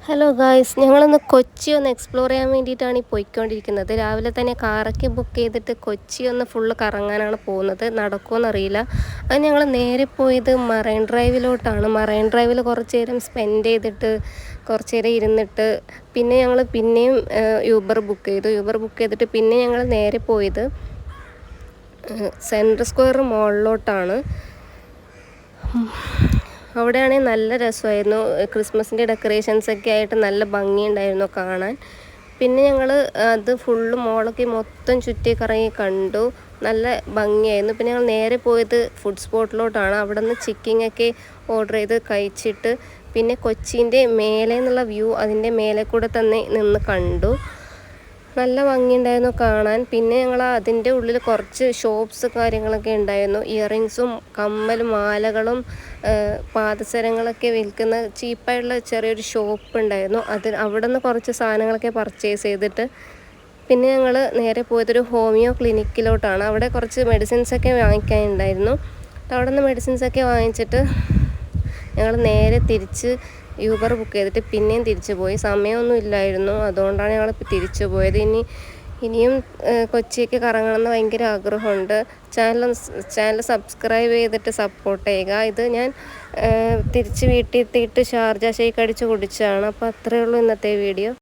Hello guys, ഞങ്ങളൊന്ന് കൊച്ചി ഒന്ന് explore ചെയ്യാൻ വേണ്ടിയിട്ടാണ് ഈ പോയിക്കൊണ്ടിരിക്കുന്നത്. രാവിലെ തന്നെ കാറൊക്കെ ബുക്ക് ചെയ്തിട്ട് കൊച്ചി ഒന്ന് ഫുള്ള് കറങ്ങാനാണ് പോകുന്നത്. നടക്കുമെന്നറിയില്ല. അത് ഞങ്ങൾ നേരെ പോയത് മറൈൻ ഡ്രൈവിലോട്ടാണ്. മറൈൻ ഡ്രൈവിൽ കുറച്ച് നേരം സ്പെൻഡ് ചെയ്തിട്ട് കുറച്ച് നേരം ഇരുന്നിട്ട് പിന്നെ ഞങ്ങൾ പിന്നെയും യൂബർ ബുക്ക് ചെയ്തിട്ട് പിന്നെ ഞങ്ങൾ നേരെ പോയത് സെൻട്രൽ സ്ക്വയർ മോളിലോട്ടാണ്. അവിടെയാണെങ്കിൽ നല്ല രസമായിരുന്നു. ക്രിസ്മസിൻ്റെ ഡെക്കറേഷൻസൊക്കെ ആയിട്ട് നല്ല ഭംഗിയുണ്ടായിരുന്നു കാണാൻ. പിന്നെ ഞങ്ങൾ അത് ഫുള്ള് മോളൊക്കെ മൊത്തം ചുറ്റി കറങ്ങി കണ്ടു. നല്ല ഭംഗിയായിരുന്നു. പിന്നെ ഞങ്ങൾ നേരെ പോയത് ഫുഡ് സ്പോട്ടിലോട്ടാണ്. അവിടെ നിന്ന് ചിക്കിങ്ങൊക്കെ ഓർഡർ ചെയ്ത് കഴിച്ചിട്ട് പിന്നെ കൊച്ചീൻ്റെ മേലെ നിന്നുള്ള വ്യൂ അതിൻ്റെ മേലെ കൂടെ തന്നെ നിന്ന് കണ്ടു. നല്ല ഭംഗിയുണ്ടായിരുന്നു കാണാൻ. പിന്നെ ഞങ്ങൾ അതിൻ്റെ ഉള്ളിൽ കുറച്ച് ഷോപ്സ് കാര്യങ്ങളൊക്കെ ഉണ്ടായിരുന്നു. ഇയറിങ്സും കമ്മലും മാലകളും പാദസരങ്ങളൊക്കെ വിൽക്കുന്ന ചീപ്പായിട്ടുള്ള ചെറിയൊരു ഷോപ്പ് ഉണ്ടായിരുന്നു. അവിടെ നിന്ന് കുറച്ച് സാധനങ്ങളൊക്കെ പർച്ചേസ് ചെയ്തിട്ട് പിന്നെ ഞങ്ങൾ നേരെ പോയതൊരു ഹോമിയോ ക്ലിനിക്കിലോട്ടാണ്. അവിടെ കുറച്ച് മെഡിസിൻസൊക്കെ വാങ്ങിക്കാനുണ്ടായിരുന്നു. അവിടെ നിന്ന് മെഡിസിൻസൊക്കെ വാങ്ങിച്ചിട്ട് ഞങ്ങൾ നേരെ തിരിച്ച് യൂബർ ബുക്ക് ചെയ്തിട്ട് പിന്നെയും തിരിച്ചു പോയി. സമയമൊന്നും ഇല്ലായിരുന്നു, അതുകൊണ്ടാണ് ഞങ്ങൾ തിരിച്ചു പോയത്. ഇനിയും കൊച്ചിയൊക്കെ കറങ്ങണമെന്ന് ഭയങ്കര ആഗ്രഹമുണ്ട്. ചാനൽ സബ്സ്ക്രൈബ് ചെയ്തിട്ട് സപ്പോർട്ട് ചെയ്യുക. ഇത് ഞാൻ തിരിച്ച് വീട്ടിൽ എത്തിയിട്ട് ഷാർജ ഷേക്ക് അടിച്ച് കുടിച്ചതാണ്. അപ്പോൾ അത്രയേ ഉള്ളൂ ഇന്നത്തെ വീഡിയോ.